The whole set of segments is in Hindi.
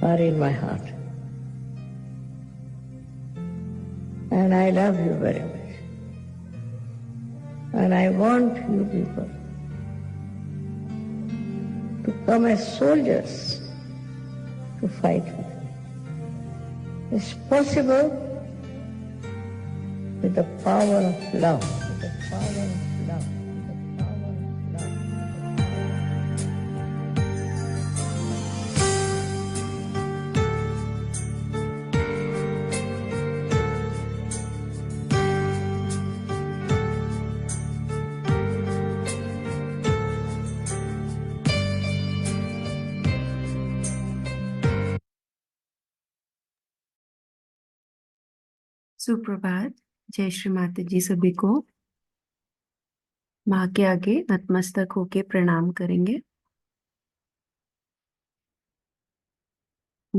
are in my heart. And I love you very much. And I want you people to come as soldiers to fight with me. It's possible with the power of love. With the power of love. With the power of love. सुप्रभात। जय श्री माता जी। सभी को माँ के आगे नतमस्तक होके प्रणाम करेंगे।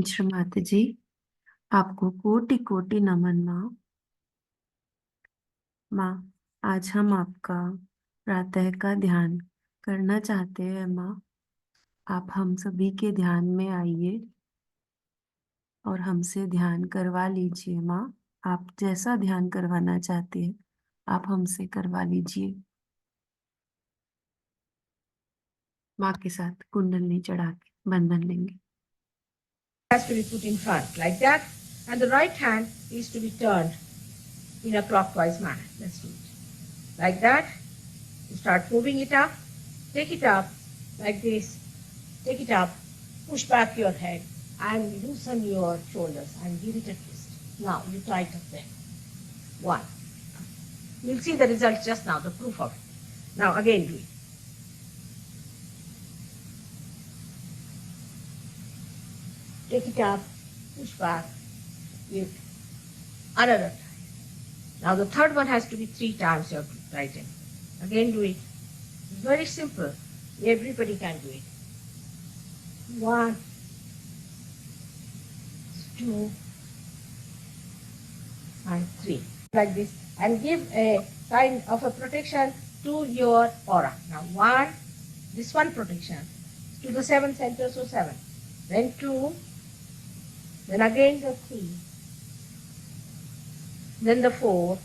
श्री माता जी, आपको कोटि कोटि नमन माँ। माँ, आज हम आपका प्रातः का ध्यान करना चाहते हैं। माँ, आप हम सभी के ध्यान में आइए और हमसे ध्यान करवा लीजिए। माँ, आप जैसा ध्यान करवाना चाहते हैं आप हमसे करवा लीजिए। माँ के साथ कुंडलनी चढ़ा के बंधन लेंगे। Has to be put in front like that, and the right hand is to be turned in a clockwise manner. Let's do it like that. You start moving it up, take it up like this, take it up, push back your head and loosen your shoulders and give it a twist. Now you tighten them. One. You'll see the result just now, the proof of it. Now again do it. Take it up, push back, give another time. Now the third one has to be 3 times you have to tighten. Again do it. It's very simple. Everybody can do it. 1, 2, and 3. Like this. And give a sign of a protection to your aura. Now 1, this one protection to the 7 centers, so 7. Then 2, then again the 3, then the 4,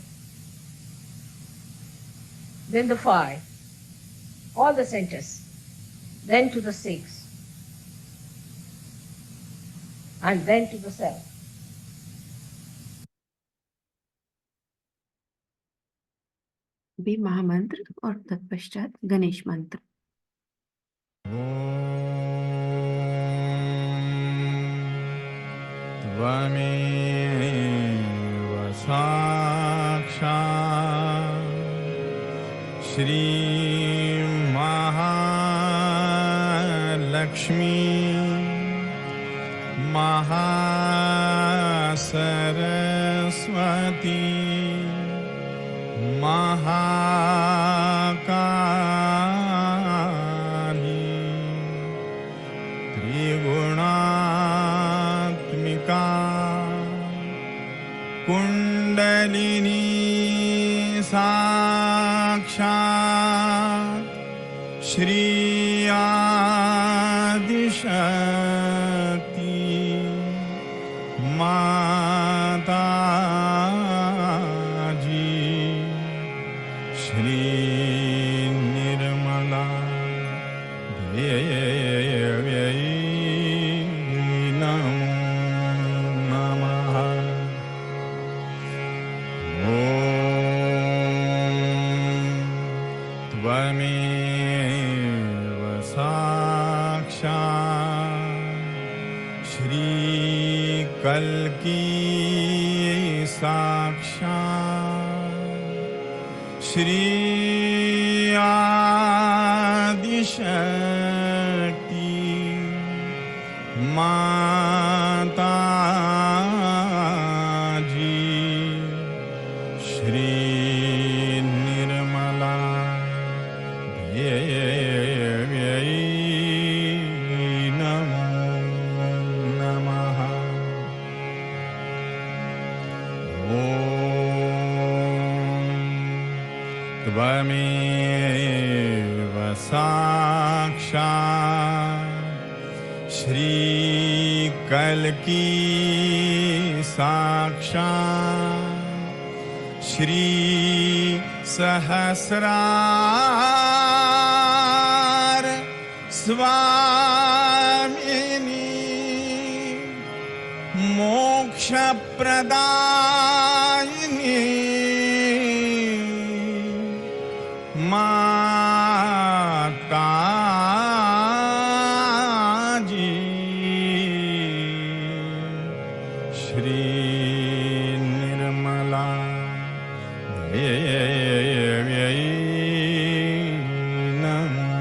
then the 5, all the centers, then to the 6, and then to the 7. भी महामंत्र और तत्पश्चात गणेश मंत्र। त्वमेव साक्षात् श्री महालक्ष्मी महासरस्वती महाकाली त्रिगुणात्मिका कुंडलिनी साक्षात् श्री आदिशक्ति माता जी श्री निर्मला देव्यै नमो नमः। ॐ त्वमेव साक्षात् श्री कल्की साक्षात् श्री आदिशक्ति माता जी श्री निर्मला देव्यै नमो नमः। ॐ त्वमेव साक्षात् श्री कल की साक्षात श्री सहस्रार स्वामिनी मोक्ष प्रदायिनी माता जी श्री निर्मला देव्यै नमो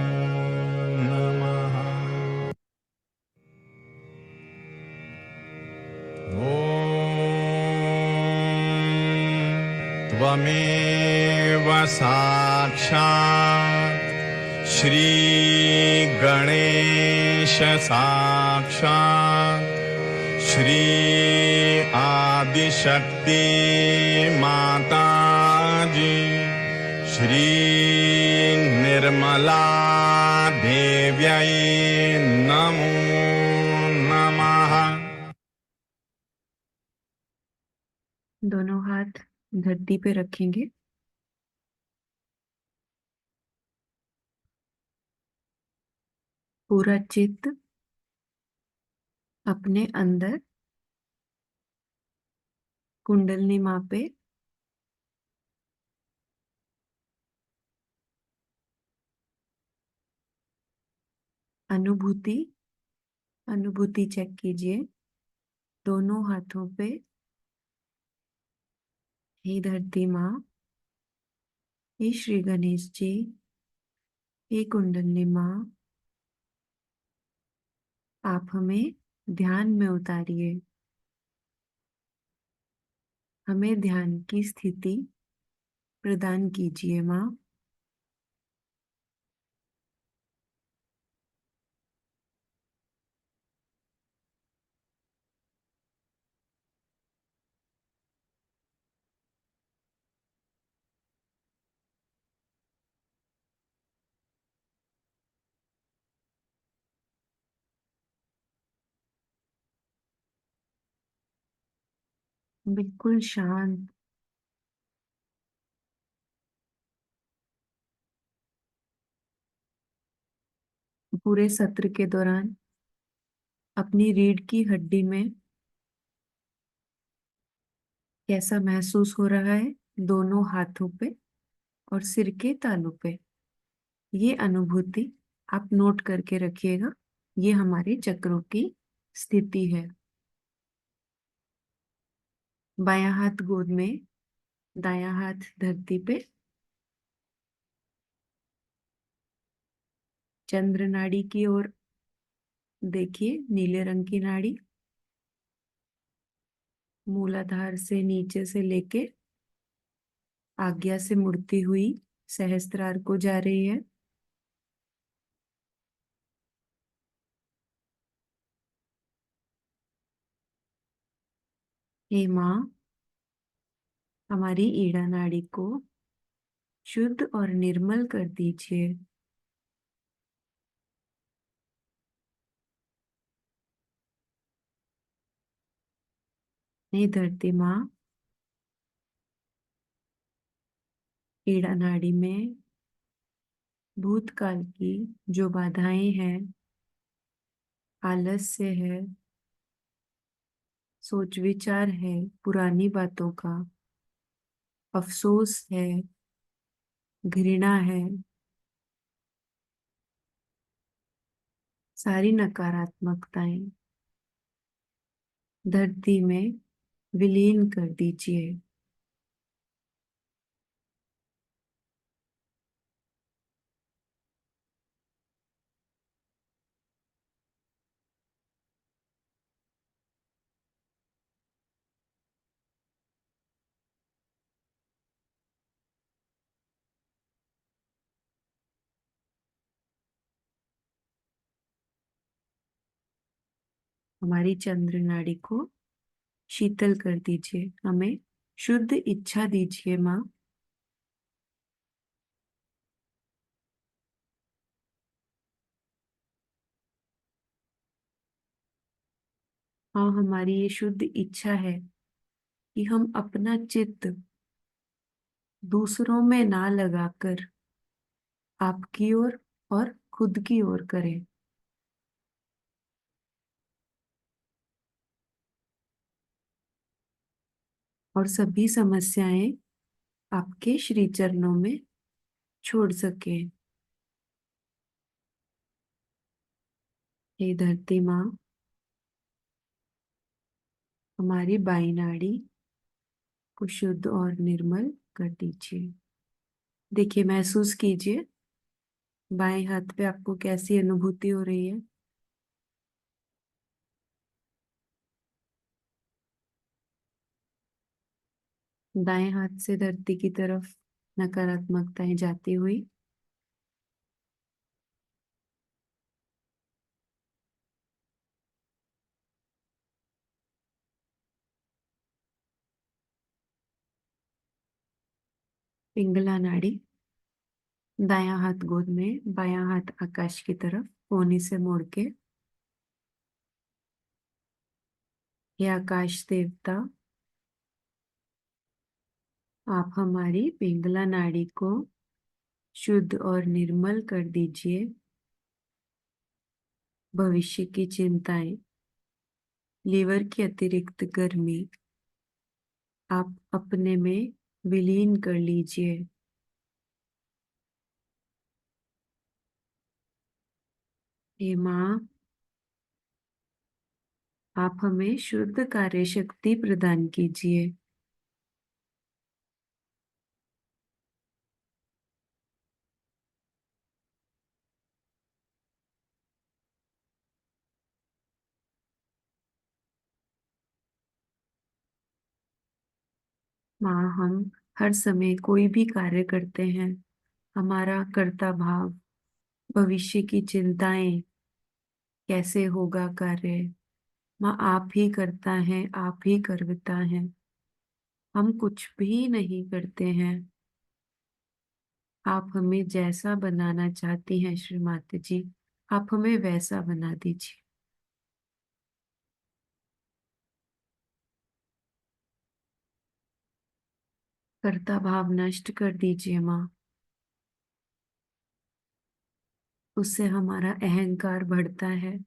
नमः। त्वमेव साक्षात् श्री गणेश साक्षात् श्री आदिशक्ति माता जी श्री निर्मला देव्यै नमो नमः। दोनों हाथ धरती पे रखेंगे। पूरा चित्त अपने अंदर कुंडलिनी माँ पे अनुभूति चेक कीजिए। दोनों हाथों पे हे धरती माँ, हे श्री गणेश जी, हे कुंडलिनी माँ, आप हमें ध्यान में उतारिए। हमें ध्यान की स्थिति प्रदान कीजिए माँ। बिल्कुल शांत। पूरे सत्र के दौरान अपनी रीढ़ की हड्डी में कैसा महसूस हो रहा है, दोनों हाथों पे और सिर के तालू पे, ये अनुभूति आप नोट करके रखिएगा। ये हमारे चक्रों की स्थिति है। बायां हाथ गोद में, दायां हाथ धरती पे। चंद्र नाड़ी की ओर देखिए, नीले रंग की नाड़ी मूलाधार से नीचे से लेके आज्ञा से मुड़ती हुई सहस्त्रार को जा रही है। हे माँ, हमारी ईड़ा नाड़ी को शुद्ध और निर्मल कर दीजिए। हे धरती माँ, ईड़ा नाड़ी में भूतकाल की जो बाधाएं हैं, आलस्य है, सोच विचार है, पुरानी बातों का अफसोस है, घृणा है, सारी नकारात्मकताएं धरती में विलीन कर दीजिए। हमारी चंद्र नाड़ी को शीतल कर दीजिए। हमें शुद्ध इच्छा दीजिए माँ। हाँ, हमारी ये शुद्ध इच्छा है कि हम अपना चित्त दूसरों में ना लगाकर आपकी ओर और खुद की ओर करें। और सभी समस्याएं आपके श्री चरणों में छोड़ सके। हे धरती माँ, हमारी बाई नाड़ी को शुद्ध और निर्मल कर दीजिए। देखिए, महसूस कीजिए बाएं हाथ पे आपको कैसी अनुभूति हो रही है। दाएं हाथ से धरती की तरफ नकारात्मकताएं जाती हुई, पिंगला नाड़ी, दायां हाथ गोद में, बायां हाथ आकाश की तरफ कोहनी से मोड़ के। ये आकाश देवता, आप हमारी पिंगला नाड़ी को शुद्ध और निर्मल कर दीजिए। भविष्य की चिंताएं, लीवर की अतिरिक्त गर्मी आप अपने में विलीन कर लीजिए। हे माँ, आप हमें शुद्ध कार्य शक्ति प्रदान कीजिए। माँ, हम हर समय कोई भी कार्य करते हैं, हमारा कर्ता भाव, भविष्य की चिंताएं, कैसे होगा कार्य, माँ आप ही करता है, आप ही करता है। हम कुछ भी नहीं करते हैं। आप हमें जैसा बनाना चाहती हैं श्री माता जी, आप हमें वैसा बना दीजिए। कर्ता भाव नष्ट कर दीजिए माँ। उससे हमारा अहंकार बढ़ता है।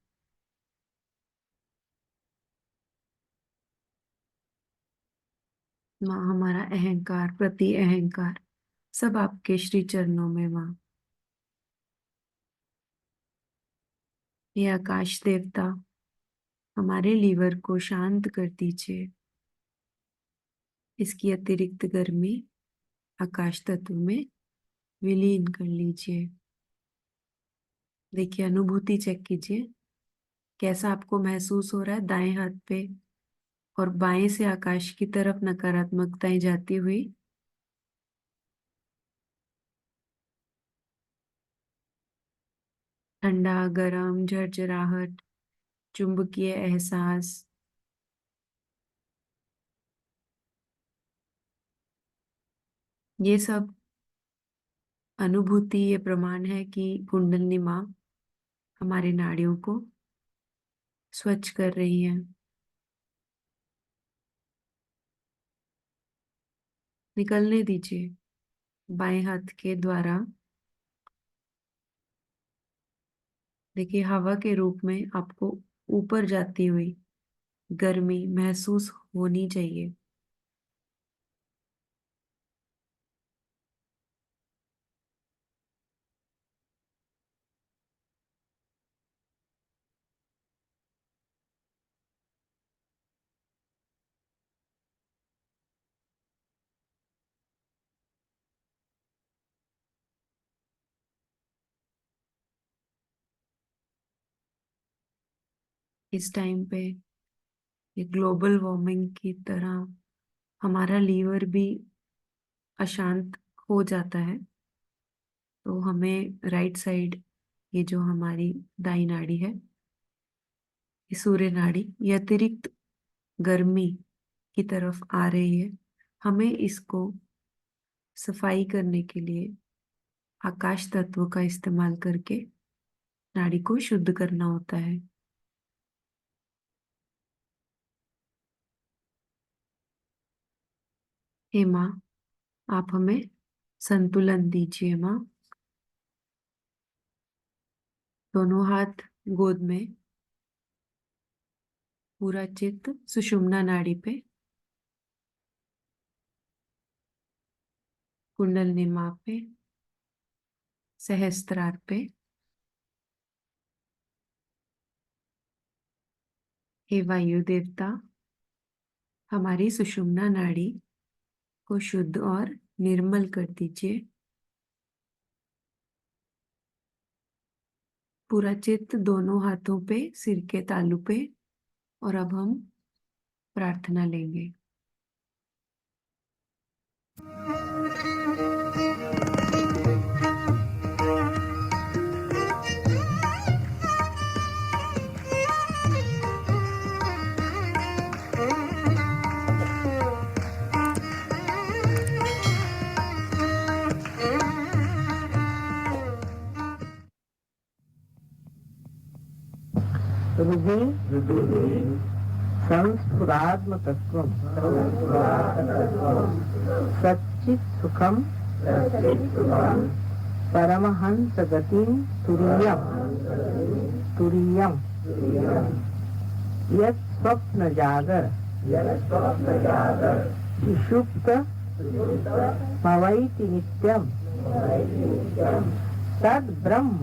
माँ, हमारा अहंकार, प्रति अहंकार सब आपके श्री चरणों में माँ। ये आकाश देवता, हमारे लीवर को शांत कर दीजिए। इसकी अतिरिक्त गर्मी आकाश तत्व में विलीन कर लीजिए। देखिए, अनुभूति चेक कीजिए, कैसा आपको महसूस हो रहा है दाएं हाथ पे और बाएं से आकाश की तरफ नकारात्मकताएं जाती हुई। ठंडा, गरम, झरझराहट, चुंबकीय एहसास, ये सब अनुभूति, ये प्रमाण है कि कुंडलिनी माँ हमारे नाड़ियों को स्वच्छ कर रही है। निकलने दीजिए बाएं हाथ के द्वारा। देखिए, हवा के रूप में आपको ऊपर जाती हुई गर्मी महसूस होनी चाहिए। इस टाइम पे ये ग्लोबल वार्मिंग की तरह हमारा लीवर भी अशांत हो जाता है। तो हमें राइट साइड, ये जो हमारी दाई नाड़ी है, ये सूर्य नाड़ी, ये अतिरिक्त गर्मी की तरफ आ रही है। हमें इसको सफाई करने के लिए आकाश तत्व का इस्तेमाल करके नाड़ी को शुद्ध करना होता है। हे माँ, आप हमें संतुलन दीजिए माँ। दोनों हाथ गोद में, पूरा चित्त सुषुम्ना नाड़ी पे, कुंडलिनी माँ पे, सहस्त्रार पे। हे वायु देवता, हमारी सुषुम्ना नाड़ी को शुद्ध और निर्मल कर दीजिए। पूरा चित्त दोनों हाथों पे, सिर के तालू पे। और अब हम प्रार्थना लेंगे। हृदि संस्फुरात्मतत्वं सच्चित् सुखं परमहंस गतिं तुरीयं यत् स्वप्न जागर सुषुप्त भवैति नित्यं तद् ब्रह्म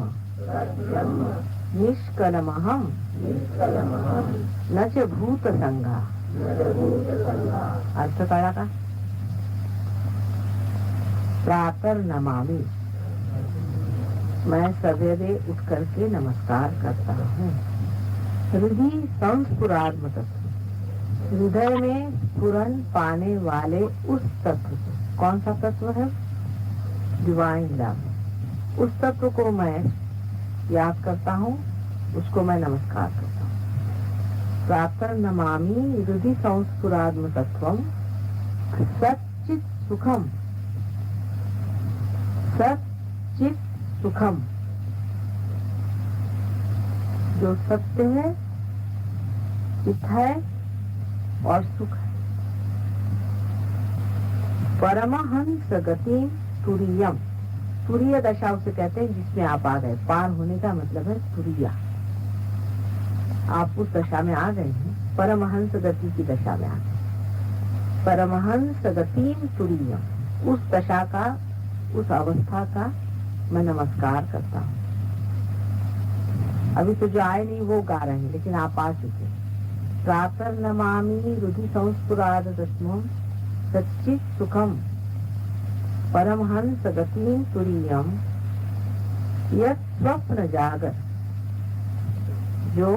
निष्कलमहं न च भूत संगा। अर्थ कळला का? प्रातः नमामि, मैं सवेरे उठ करके नमस्कार करता हूँ। हृदय संस्फुरात्म तत्व, हृदय में स्फुरन पाने वाले उस तत्व को, कौन सा तत्व है? Divine love. उस तत्व को मैं याद करता हूँ, उसको मैं नमस्कार करता हूँ। प्रातः नमामि हृदि संस्फुरात्म तत्वं सच्चित् सुखम, सच्चित् सुखम, जो सत्य है, चित है और सुख है। परमहंस गति तुरीयम, तुरीय दशा उसे कहते हैं जिसमें आप आ गए। पार होने का मतलब है तुरीया। आप उस दशा में आ गए हैं, परमहंस गति की दशा में आ गए। परमहंस गति तुरीयम, उस दशा का, उस अवस्था का मैं नमस्कार करता हूँ। अभी तो जो आए नहीं वो गा रहे हैं, लेकिन आप आ चुके। प्रातः नमामि हृदि संस्फुराद तस्मं सच्चित् सुखम परमहंस गतिं तुरीयम यत् स्वप्न जागर, जो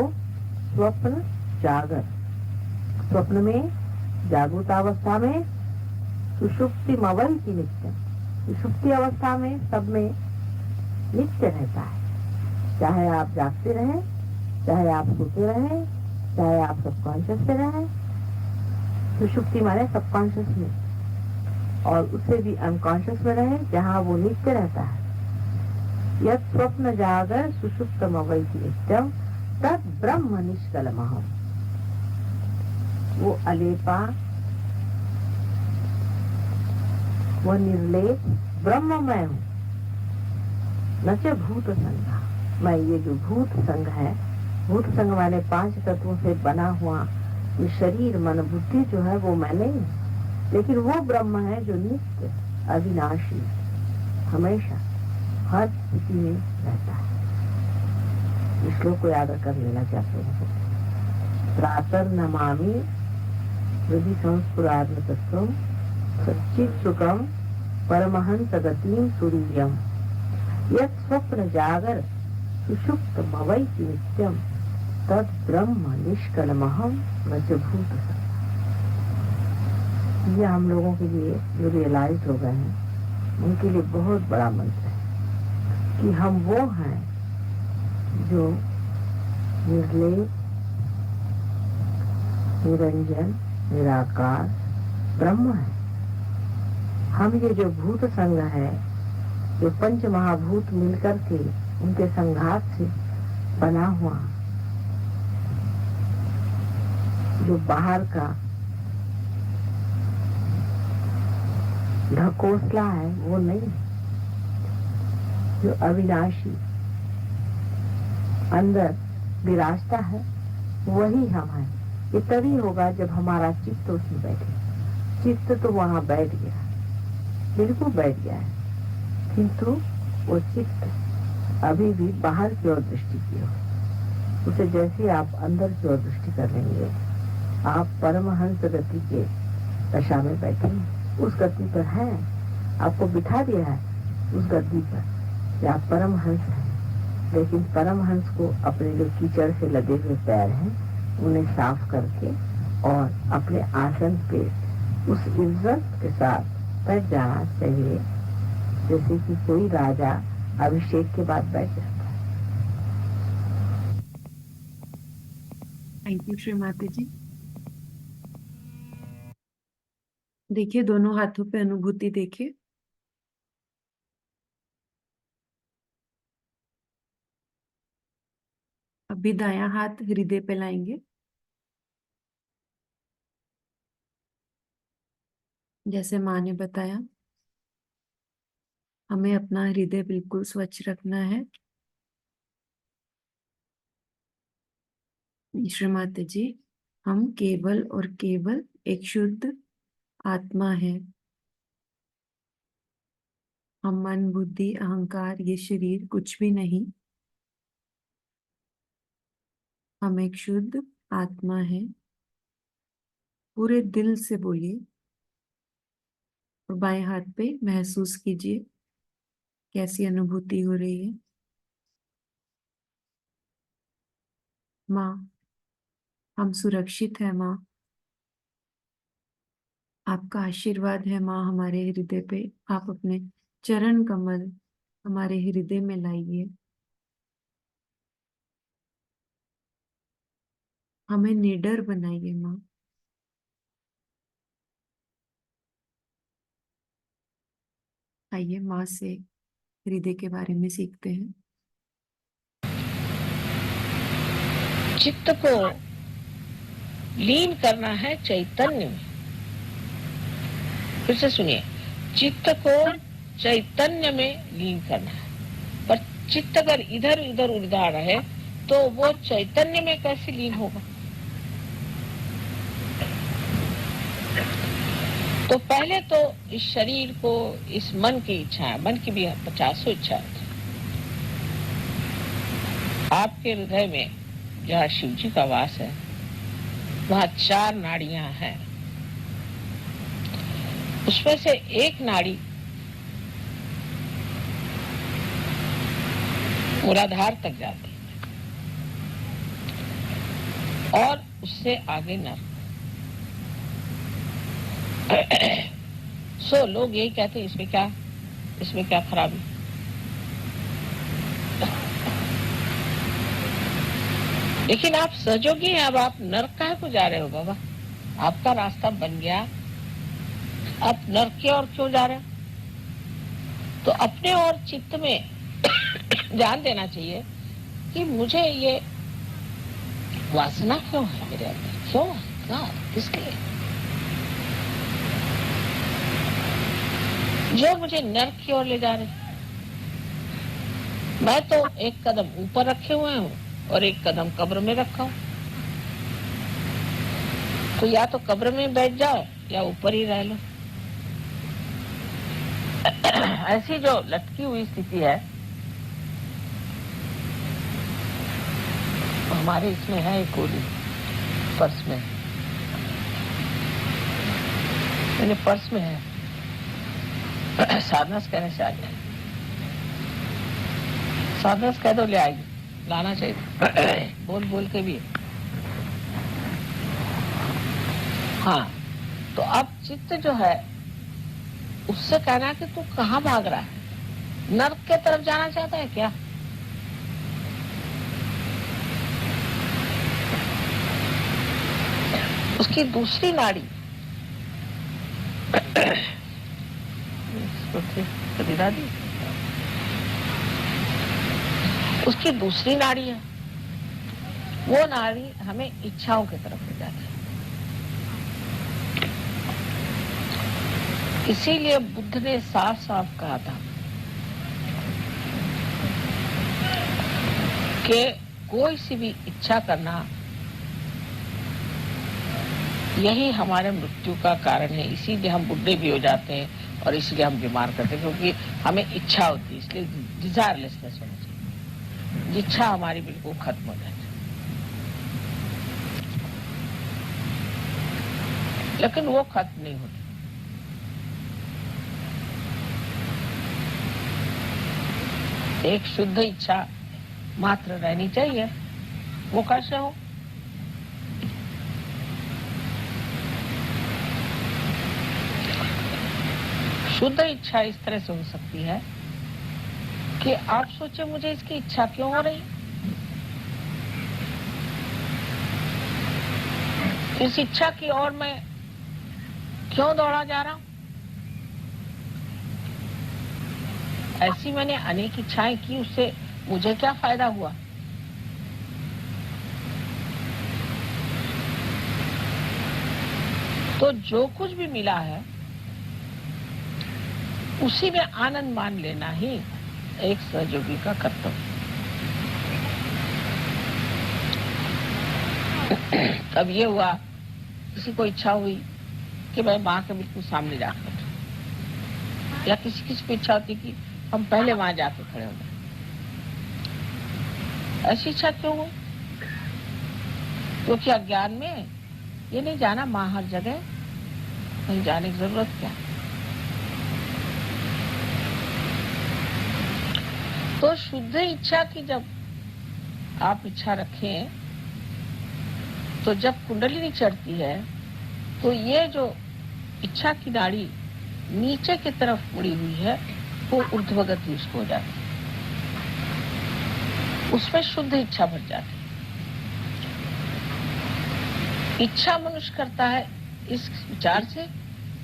स्वप्न जागर, स्वप्न में, जागृत अवस्था में, सुषुप्ति मवल की नित्य, सुषुप्ति अवस्था में सब में नित्य रहता है। चाहे आप जागते रहें, चाहे आप सोते रहें, चाहे आप सबकॉन्शियस से रहें। सुषुप्ति माने सबकॉन्शियस में, और उससे भी अनकॉन्शियस में रहे, जहाँ वो नित्य रहता है। यत् स्वप्न जागर सुषुप्त मवैति नित्यम तत् ब्रह्म निष्कलमहम्, वो अलेपा, वो निर्लेप ब्रह्म मैं हूँ। न च भूत संगा, मैं ये जो भूत संग है, भूत संग वाले 5 तत्वों से बना हुआ ये शरीर मन बुद्धि जो है वो मैं नहीं, लेकिन वो ब्रह्म है जो नित्य अविनाशी हमेशा हर स्थिति में रहता है। इस श्लोक को याद कर लेना चाहते हैं। प्रातः नमामि हृदि संस्फुरात्म तत्वं सच्चित् सुखम परमहंस गतिं तुरीयम यत् स्वप्न जागर सुषुप्त मवैति नित्यम तत् ब्रह्म निष्कलमहं न च भूत संगा। ये हम लोगों के लिए जो रियलाइज हो गए हैं, उनके लिए बहुत बड़ा मंत्र है कि हम वो हैं जो निर्लेप, निरंजन, निराकार ब्रह्म है। हम ये जो भूत संग है, जो पंच महाभूत मिलकर के उनके संघात से बना हुआ जो बाहर का ढकोसला है वो नहीं, जो अविनाशी अंदर विराजता है वही हम हैं। ये तभी होगा जब हमारा चित्त उसमें बैठे। चित्त तो वहाँ बैठ गया, बिल्कुल बैठ गया है, किंतु वो चित्त अभी भी बाहर की ओर दृष्टि की हो। उसे जैसे आप अंदर की ओर दृष्टि कर लेंगे, आप परमहंस गति के दशा में बैठेंगे। उस गति पर है, आपको बिठा दिया है उस गति पर कि आप परमहंस हैं। लेकिन परमहंस को अपने जो कीचड़ से लगे हुए पैर हैं उन्हें साफ करके और अपने आसन पे उस इज्जत के साथ बैठ जाना चाहिए, जैसे कि कोई राजा अभिषेक के बाद बैठ जाता है। थैंक यू श्रीमती जी। देखिए दोनों हाथों पे अनुभूति देखिए। अभी दायां हाथ हृदय पे लाएंगे, जैसे माँ ने बताया हमें अपना हृदय बिल्कुल स्वच्छ रखना है। श्रीमती जी, हम केवल और केवल एक शुद्ध आत्मा है। हम मन बुद्धि अहंकार ये शरीर कुछ भी नहीं, हम एक शुद्ध आत्मा है। पूरे दिल से बोलिए और बाएं हाथ पे महसूस कीजिए कैसी अनुभूति हो रही है। माँ, हम सुरक्षित है माँ, आपका आशीर्वाद है माँ हमारे हृदय पे। आप अपने चरण कमल हमारे हृदय में लाइए, हमें निडर बनाइए माँ। आइए माँ से हृदय के बारे में सीखते हैं। चित्त को लीन करना है चैतन्य में। फिर से सुनिए, चित्त को चैतन्य में लीन करना है। पर चित्त अगर इधर उधर उड़ा रहे तो वो चैतन्य में कैसे लीन होगा? तो पहले तो इस शरीर को, इस मन की इच्छा, मन की भी 50 इच्छा थी। आपके हृदय में जहाँ शिव जी का वास है वहाँ 4 नाड़ियां हैं। उसमें से एक नाड़ी मूलाधार तक जाती है और उससे आगे नर्क। सो लोग यही कहते हैं इसमें क्या खराबी। लेकिन आप सहयोगी हैं, अब आप नर्क काहे को जा रहे हो बाबा? आपका रास्ता बन गया, आप नर्क की ओर क्यों जा रहे हो? तो अपने और चित्त में ध्यान देना चाहिए कि मुझे ये वासना क्यों है मेरे अंदर, क्यों, किसके लिए जो मुझे नर्क की ओर ले जा रहे। मैं तो एक कदम ऊपर रखे हुए हूँ और एक कदम कब्र में रखा हूँ। तो या तो कब्र में बैठ जाओ या ऊपर ही रह लो। ऐसी जो लटकी हुई स्थिति है हमारे इसमें है एक गोली पर्स में, मैंने पर्स में है। साधना कहने से आ जाए, साधना कह दो ले आएगी, लाना चाहिए बोल बोल के भी। हाँ, तो अब चित्त जो है उससे कहना कि तू कहाँ भाग रहा है, नर्क के तरफ जाना चाहता है क्या? उसकी दूसरी नाड़ी उसकी दूसरी नाड़ी है, वो नाड़ी हमें इच्छाओं की तरफ ले जाती है। इसीलिए बुद्ध ने साफ साफ कहा था कि कोई सी भी इच्छा करना यही हमारे मृत्यु का कारण है। इसीलिए हम बुढ़े भी हो जाते हैं और इसीलिए हम बीमार करते हैं, क्योंकि हमें इच्छा होती है। इसलिए डिजायरलेसनेस होना चाहिए, इच्छा हमारी बिल्कुल खत्म हो जाए। लेकिन वो खत्म नहीं होती। एक शुद्ध इच्छा मात्र रहनी चाहिए। वो कैसे हो? शुद्ध इच्छा इस तरह से हो सकती है कि आप सोचे मुझे इसकी इच्छा क्यों हो रही, इस इच्छा की ओर मैं क्यों दौड़ा जा रहा हूं। ऐसी मैंने अनेक इच्छाएं की, उससे मुझे क्या फायदा हुआ। तो जो कुछ भी मिला है उसी में आनंद मान लेना ही एक सहयोगी का कर्तव्य। तब ये हुआ, किसी को इच्छा हुई कि मैं माँ के बिल्कुल सामने जाकर बैठूं, या किसी किसी को इच्छा होती कि हम पहले वहां जाकर खड़े हो गए। ऐसी इच्छा क्यों हुई? क्योंकि अज्ञान में ये नहीं जाना माँ हर जगह, कहीं जाने की जरूरत क्या। तो शुद्ध इच्छा की जब आप इच्छा रखें, तो जब कुंडलिनी चढ़ती है तो ये जो इच्छा की नाड़ी नीचे की तरफ मुड़ी हुई है वो ऊर्ध्वगति उसको हो जाती है, उसमें शुद्ध इच्छा भर जाती है। इच्छा मनुष्य करता है इस विचार से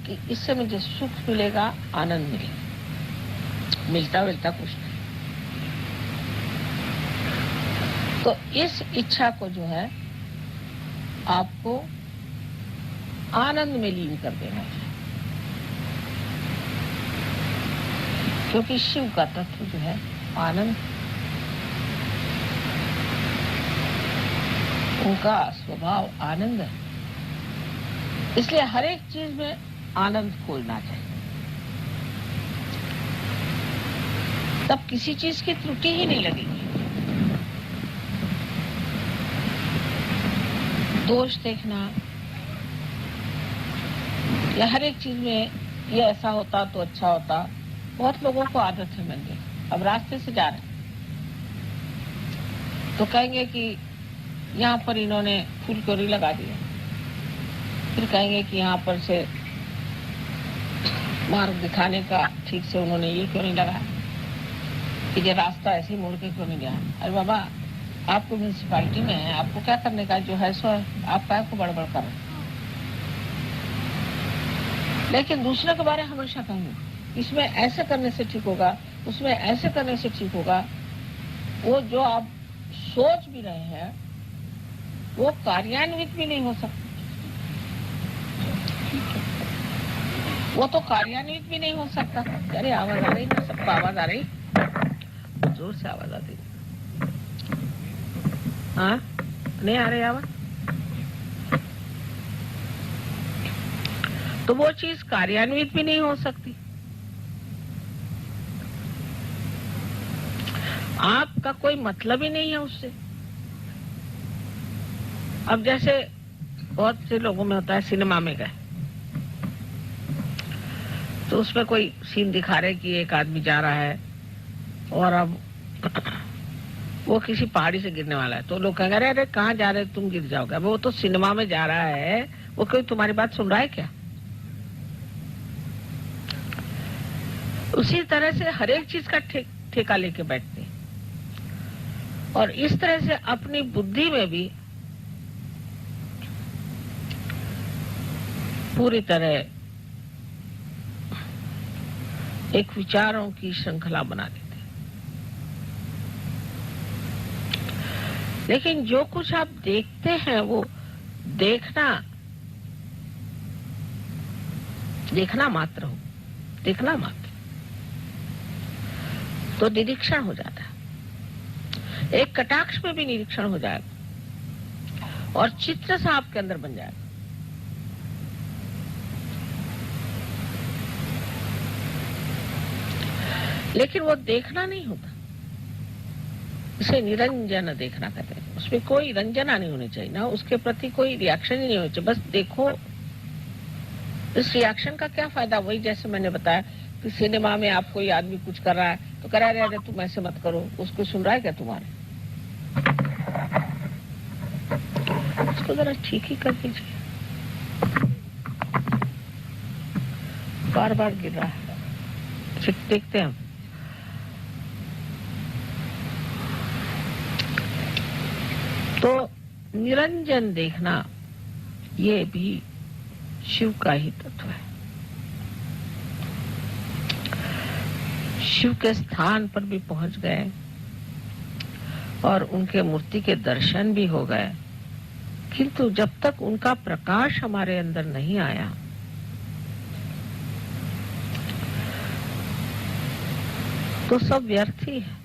कि इससे मुझे सुख मिलेगा, आनंद मिलेगा, मिलता कुछ नहीं। तो इस इच्छा को जो है आपको आनंद में लीन कर देना चाहिए, क्योंकि शिव का तत्व जो है आनंद, उनका स्वभाव आनंद है। इसलिए हर एक चीज में आनंद खोजना चाहिए, तब किसी चीज की त्रुटि ही नहीं लगेगी। दोष देखना या हर एक चीज में ये ऐसा होता तो अच्छा होता, बहुत लोगों को आदत है। मैंने अब रास्ते से जा रहे तो कहेंगे कि यहाँ पर इन्होंने फूल क्यों लगा दिया, फिर कहेंगे कि यहाँ पर से मार्ग दिखाने का ठीक से उन्होंने ये क्यों नहीं लगाया, कि ये रास्ता ऐसे ही मोड़ के क्यों नहीं गया। अरे बाबा, आपको म्यूनिसिपालिटी में है, आपको क्या करने का, जो है सो है, आप क्या को बड़बड़ कर रहे। लेकिन दूसरे के बारे में हमेशा कहेंगे इसमें ऐसे करने से ठीक होगा, उसमें ऐसे करने से ठीक होगा। वो जो आप सोच भी रहे हैं वो कार्यान्वित भी नहीं हो सकता, वो तो कार्यान्वित भी नहीं हो सकता। अरे आवाज आ रही ना, सबको आवाज आ रही, जोर से आवाज आ रही। हाँ, नहीं आ रही आवाज, तो वो चीज कार्यान्वित भी नहीं हो सकती। आपका कोई मतलब ही नहीं है उससे। अब जैसे बहुत से लोगों में होता है, सिनेमा में गए तो उसमें कोई सीन दिखा रहे कि एक आदमी जा रहा है और अब वो किसी पहाड़ी से गिरने वाला है, तो लोग कहेंगे अरे कहाँ जा रहे, तुम गिर जाओगे। अब वो तो सिनेमा में जा रहा है, वो कोई तुम्हारी बात सुन रहा है क्या? उसी तरह से हर एक चीज का ठेका लेके बैठते हैं, और इस तरह से अपनी बुद्धि में भी पूरी तरह एक विचारों की श्रृंखला बना देते हैं। लेकिन जो कुछ आप देखते हैं वो देखना मात्र हो, देखना मत। तो निरीक्षण हो जाता है, एक कटाक्ष में भी निरीक्षण हो जाएगा और चित्र सा आपके अंदर बन जाएगा। लेकिन वो देखना नहीं होता, इसे निरंजन देखना कहते हैं। उसमें कोई रंजना नहीं होनी चाहिए, ना उसके प्रति कोई रिएक्शन ही नहीं होनी चाहिए, बस देखो। इस रिएक्शन का क्या फायदा? वही जैसे मैंने बताया कि सिनेमा में आप कोई आदमी कुछ कर रहा है तो करा रहे तुम ऐसे मत करो, उसको सुन रहा है क्या तुम्हारे? उसको जरा ठीक ही कर दीजिए, बार बार गिर रहा है। देखते हैं तो निरंजन देखना ये भी शिव का ही तत्व है। शिव के स्थान पर भी पहुंच गए और उनके मूर्ति के दर्शन भी हो गए, किंतु जब तक उनका प्रकाश हमारे अंदर नहीं आया तो सब व्यर्थ ही है।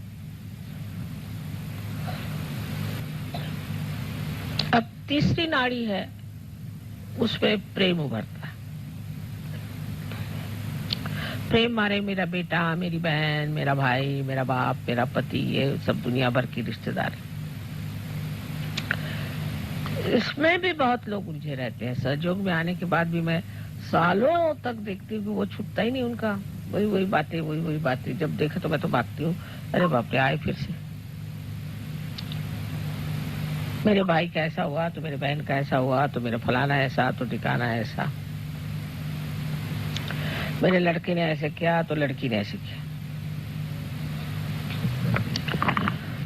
अब तीसरी नाड़ी है, उसमें प्रेम उभरता है। प्रेम मारे मेरा बेटा, मेरी बहन, मेरा भाई, मेरा बाप, मेरा पति, ये सब दुनिया भर की रिश्तेदारी। इसमें भी बहुत लोग उलझे रहते हैं। सहयोग में आने के बाद भी मैं सालों तक देखती हूँ कि वो छूटता ही नहीं उनका, वही वही बातें, वही वही बातें। जब देखा तो मैं तो भागती हूँ, अरे बाप रे आए फिर से। मेरे भाई का ऐसा हुआ तो मेरे बहन का ऐसा हुआ तो मेरा फलाना ऐसा तो ठिकाना ऐसा, मेरे लड़के ने ऐसे किया तो लड़की ने ऐसे किया।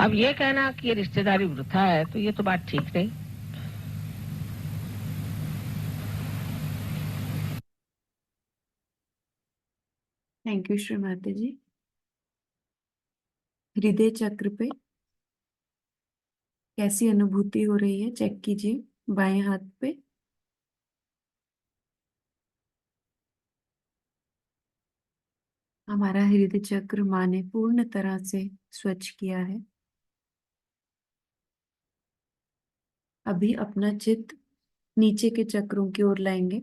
अब ये कहना कि ये रिश्तेदारी वृथा है तो ये तो बात ठीक नहीं। थैंक यू श्री माता जी। हृदय चक्र पे कैसी अनुभूति हो रही है चेक कीजिए, बाएं हाथ पे। हमारा हृदय चक्र माँ ने पूर्ण तरह से स्वच्छ किया है। अभी अपना चित्त नीचे के चक्रों की ओर लाएंगे।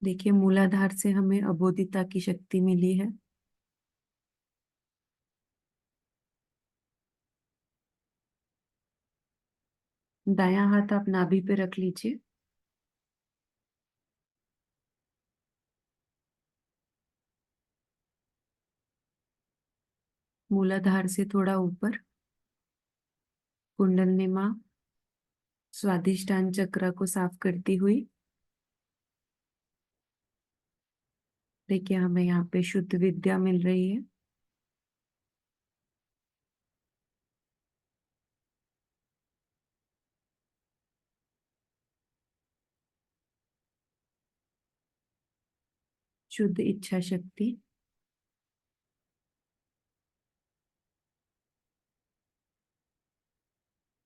देखिए मूलाधार से हमें अबोधिता की शक्ति मिली है। दायां हाथ आप नाभि पे रख लीजिए। मूलाधार से थोड़ा ऊपर कुंडलिनी माँ स्वादिष्टान चक्र को साफ करती हुई, देखिए हमें यहाँ पे शुद्ध विद्या मिल रही है। शुद्ध इच्छा शक्ति।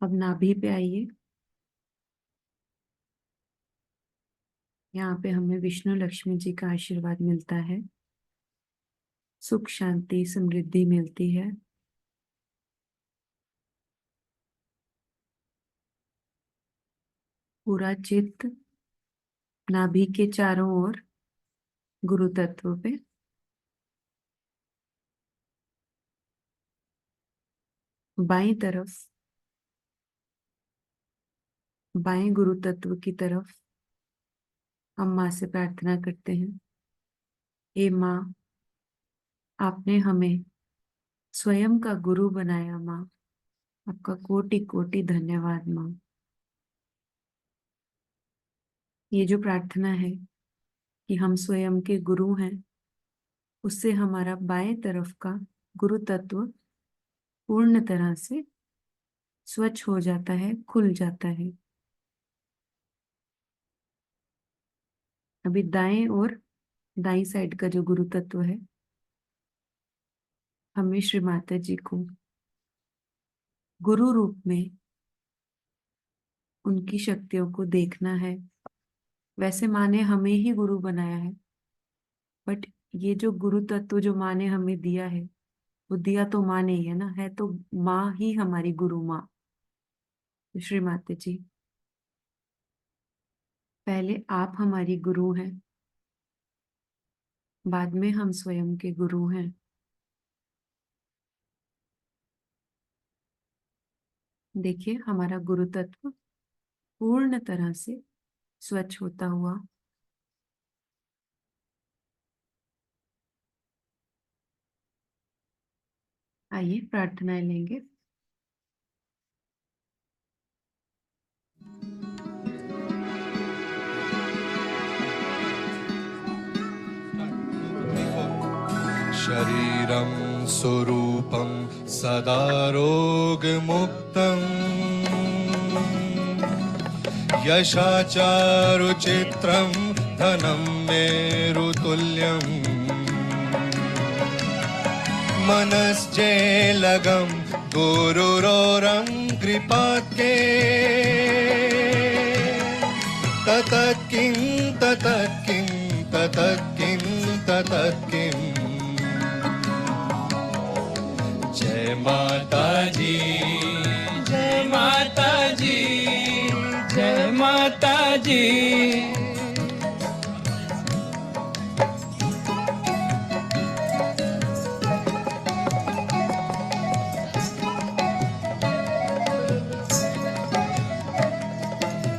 अब नाभि पे आइए। यहाँ पे हमें विष्णु लक्ष्मी जी का आशीर्वाद मिलता है, सुख शांति समृद्धि मिलती है। पूरा चित्त नाभि के चारों ओर गुरु तत्व पे। बाईं तरफ बाएं गुरु तत्व की तरफ हम माँ से प्रार्थना करते हैं, हे माँ आपने हमें स्वयं का गुरु बनाया माँ, आपका कोटि कोटि धन्यवाद माँ। ये जो प्रार्थना है कि हम स्वयं के गुरु हैं, उससे हमारा बाएं तरफ का गुरु तत्व पूर्ण तरह से स्वच्छ हो जाता है, खुल जाता है। अभी दाएं और दाईं साइड का जो गुरु तत्व है, हमें श्री माता जी को गुरु रूप में उनकी शक्तियों को देखना है। वैसे माँ ने हमें ही गुरु बनाया है, बट ये जो गुरु तत्व जो माँ ने हमें दिया है, वो दिया तो माँ ने ही है ना, है तो माँ ही हमारी गुरु माँ। श्री माता जी, पहले आप हमारी गुरु हैं, बाद में हम स्वयं के गुरु हैं। देखिए हमारा गुरु तत्व पूर्ण तरह से स्वच्छ होता हुआ आइए प्रार्थनाएं लेंगे। शरीरं स्वरूपं सदा रोगमुक्तम् यशाचारुचित्रं धनं मेरुतुल्यम् मनश्चेलगं गुरुरोरं कृपात्के ततत्किं ततत्किं ततत्किं ततत्किं। जय माता जी, जय माता जी, जय माता जी।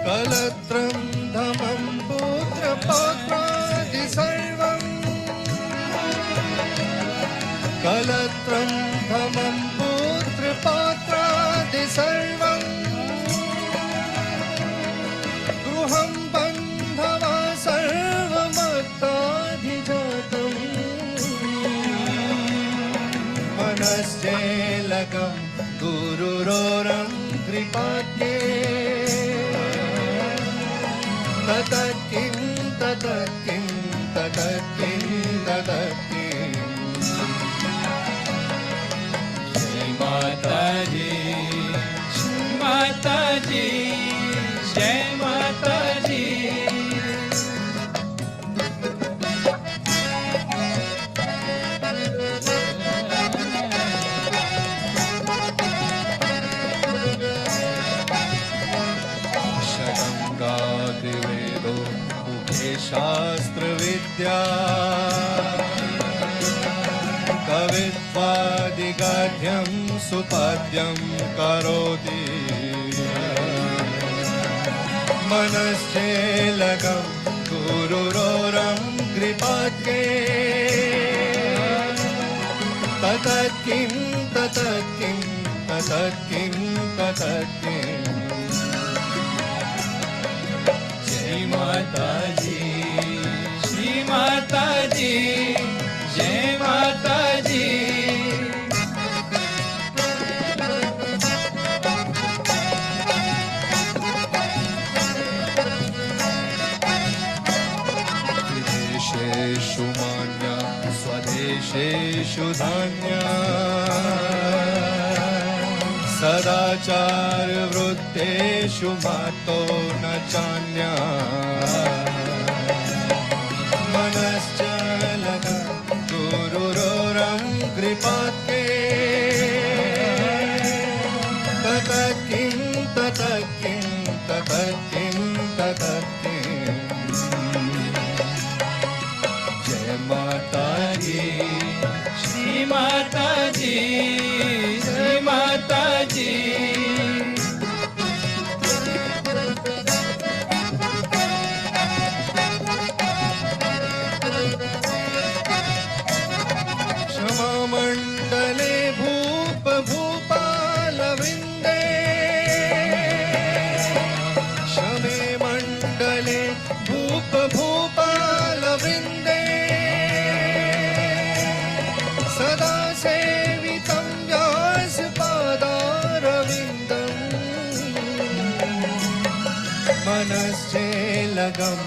कलत्रं धमं पुत्रपौत्रादि सर्वं कलत्रं धमं पुत्रपौत्रादि सर्वं गृहं बन्धवा सर्वमत्ताधिजातम् मनश्चेलकं गुरुरोरं कृपात्ये ततत्किं ततत्किं ततत्किं ततत्किं। जय माता जी, जय माता जी, जय माता जी। षडङ्गादिवेदो मुखे शास्त्रविद्या कवित्वादिगाढ्यं सुपाद्यं करोति मनश्चेलकं गुरुरोरं कृपात्के ततत्किं ततत्किं ततत्किं ततत्किं। जय माता जी, श्री माता जी, जय माता जी। विदेशेषु मान्या स्वदेशेषु धान्या सदाचारवृत्तेषु मातो न चान्या मनश्चलकं गुरुरोरं कृपात्के ततत्किं ततत्किं ततत्किं ततत्किं। जय माता जी, श्री माता जी, जय माता जी। क्षमामण्डले भूप भूपालवृन्दे क्षमे मण्डले भूप भूपालवृन्दे सदा सेवितं व्यासपादारविन्दम् मनश्चेलकं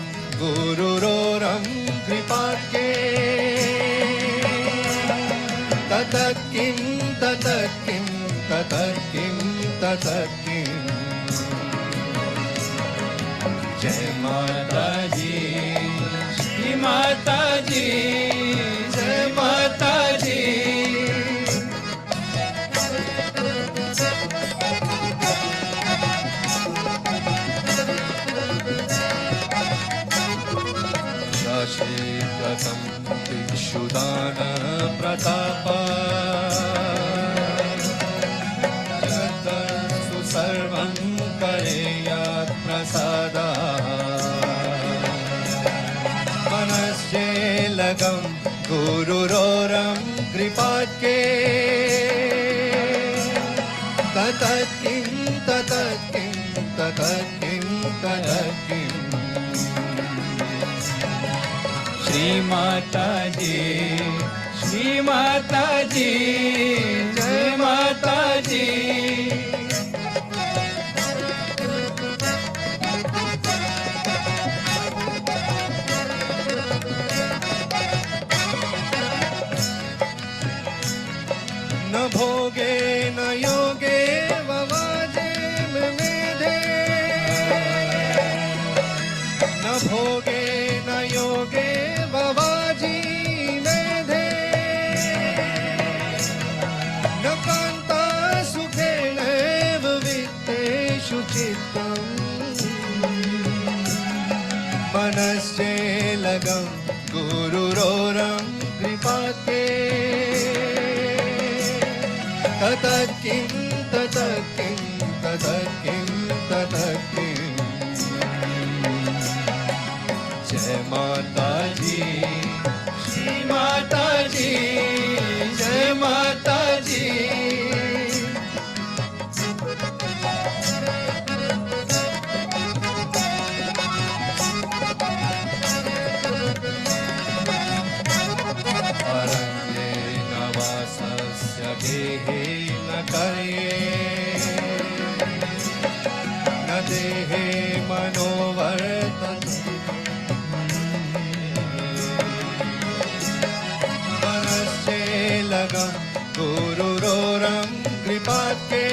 गुरुरोरं कृपात्के ततत्किं ततत्किं ततत्किं ततत्किं। जय माता जी, श्री माता जी, तापा जगत्सु सर्वं करेयात् प्रसादा मनश्चेलकं गुरुरोरं कृपाख्ये ततत्किं ततत्किं ततत्किं ततत्किं श्री माता जी, श्री माता जी, जय माता जी। न भोगे न योगे ववाजे मेधे न भोगे न योगे ववाजी मेधे न कान्ता सुखेनैव वित्तेषु चित्तम् मनश्चेलकं गुरुरोरं कृपाख्ये ततत्किं ततत्किं ततत्किं ततत्किं जय माता जी, श्री माता जी, जय माता जी। अरण्ये न वासस्य गेहे न कर्ये न देहे मनोवर्तते मनश्चेलकं गुरुरोरं कृपाख्ये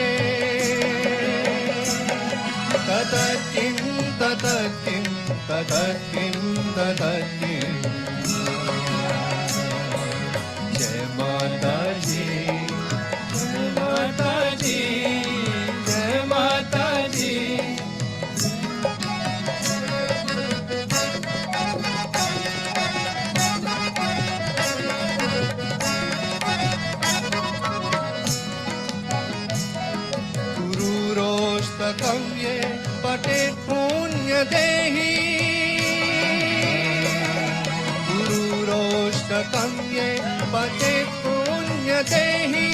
ततत्किं ततत्किं ततत्किं ततत्किं जय माता जी, जय माता जी, जय माता जी। गुरुरोष्टकं ये पठेत् पुण्यदेहि गुरुरोष्टकं ये पठेत् पुण्यदेहि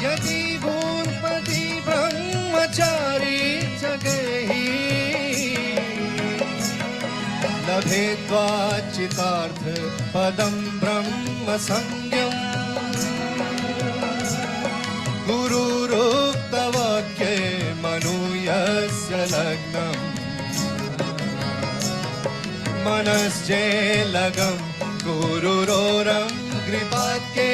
यदि भून्पति ब्रह्मचारी च गेहि लभेद्वाचितार्थ पदं ब्रह्म संज्ञम् गुरुरुक्तवाक्ये मनुयस्य लग्नम् मनश्चेलकं गुरुरोरं कृपाख्ये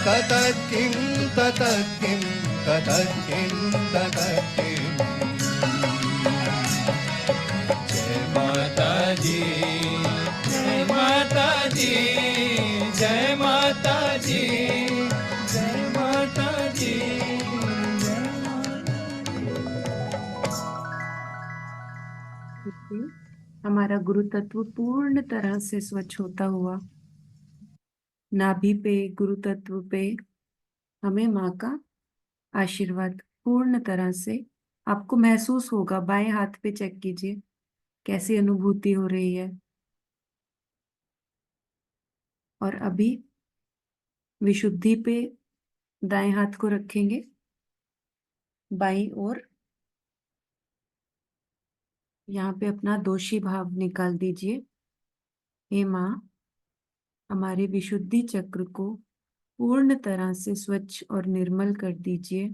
ततत्किं ततत्किं ततत्किं ततत्किं जय माता जी, जय माता जी, जय माता जी, जय माता जी, जय माता देखिए, हमारा गुरु तत्व पूर्ण तरह से स्वच्छ होता हुआ नाभि पे, गुरु तत्व पे हमें माँ का आशीर्वाद पूर्ण तरह से आपको महसूस होगा। बाएं हाथ पे चेक कीजिए कैसी अनुभूति हो रही है। और अभी विशुद्धि पे दाएं हाथ को रखेंगे बाईं ओर। यहाँ पे अपना दोषी भाव निकाल दीजिए। हे माँ, हमारे विशुद्धि चक्र को पूर्ण तरह से स्वच्छ और निर्मल कर दीजिए।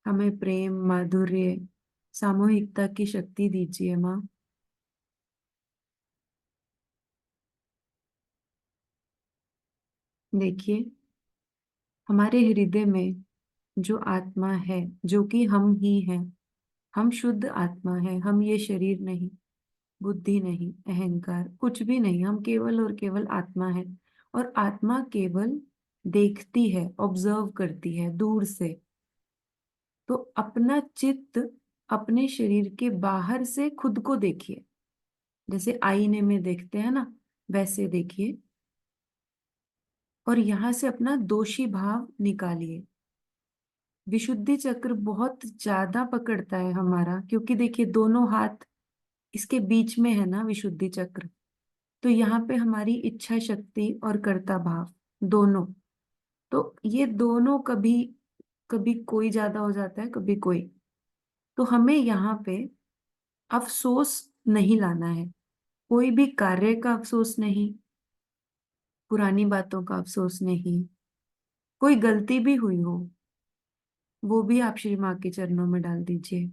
हमें प्रेम, माधुर्य, सामूहिकता की शक्ति दीजिए माँ। देखिए, हमारे हृदय में जो आत्मा है, जो कि हम ही हैं, हम शुद्ध आत्मा है। हम ये शरीर नहीं, बुद्धि नहीं, अहंकार कुछ भी नहीं, हम केवल और केवल आत्मा है। और आत्मा केवल देखती है, ऑब्जर्व करती है दूर से। तो अपना चित्त अपने शरीर के बाहर से खुद को देखिए। जैसे आईने में देखते हैं ना, वैसे देखिए, और यहां से अपना दोषी भाव निकालिए। विशुद्धि चक्र बहुत ज्यादा पकड़ता है हमारा, क्योंकि देखिए दोनों हाथ इसके बीच में है ना विशुद्धि चक्र। तो यहाँ पे हमारी इच्छा शक्ति और कर्ता भाव दोनों, तो ये दोनों कभी कभी कोई ज्यादा हो जाता है, कभी कोई। तो हमें यहाँ पे अफसोस नहीं लाना है, कोई भी कार्य का अफसोस नहीं, पुरानी बातों का अफसोस नहीं। कोई गलती भी हुई हो वो भी आप श्री माँ के चरणों में डाल दीजिए।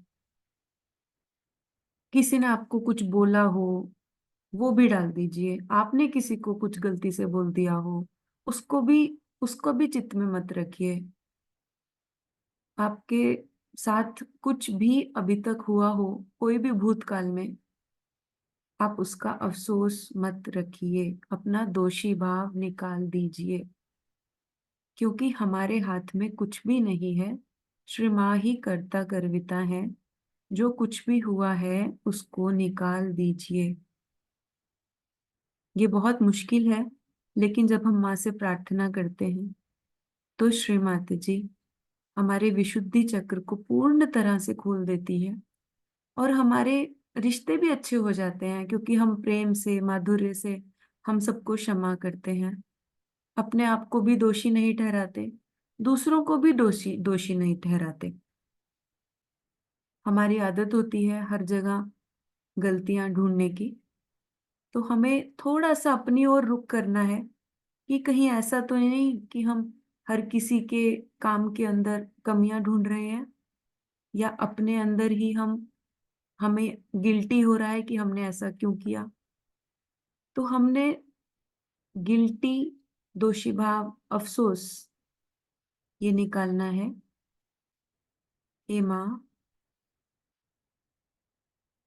किसी ने आपको कुछ बोला हो वो भी डाल दीजिए। आपने किसी को कुछ गलती से बोल दिया हो उसको भी, उसको भी चित्त में मत रखिए। आपके साथ कुछ भी अभी तक हुआ हो, कोई भी भूतकाल में, आप उसका अफसोस मत रखिए, अपना दोषी भाव निकाल दीजिए, क्योंकि हमारे हाथ में कुछ भी नहीं है। श्री माँ ही कर्ता कर्विता है। जो कुछ भी हुआ है उसको निकाल दीजिए। ये बहुत मुश्किल है, लेकिन जब हम माँ से प्रार्थना करते हैं तो श्री माता जी हमारे विशुद्धि चक्र को पूर्ण तरह से खोल देती है, और हमारे रिश्ते भी अच्छे हो जाते हैं, क्योंकि हम प्रेम से, माधुर्य से हम सबको क्षमा करते हैं। अपने आप को भी दोषी नहीं ठहराते, दूसरों को भी दोषी दोषी नहीं ठहराते। हमारी आदत होती है हर जगह गलतियां ढूंढने की, तो हमें थोड़ा सा अपनी ओर रुख करना है कि कहीं ऐसा तो नहीं कि हम हर किसी के काम के अंदर कमियां ढूंढ रहे हैं, या अपने अंदर ही हम, हमें गिल्टी हो रहा है कि हमने ऐसा क्यों किया। तो हमने गिल्टी, दोषी भाव, अफसोस ये निकालना है। हे माँ,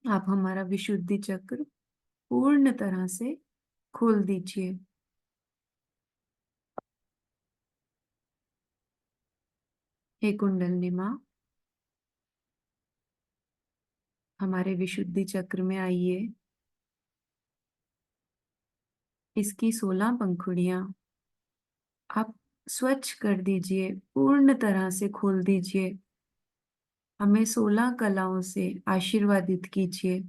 आप हमारा विशुद्धि चक्र पूर्ण तरह से खोल दीजिए। हे कुंडलिनी माँ, हमारे विशुद्धि चक्र में आइए। इसकी 16 पंखुड़ियां आप स्वच्छ कर दीजिए, पूर्ण तरह से खोल दीजिए। हमें 16 कलाओं से आशीर्वादित कीजिए,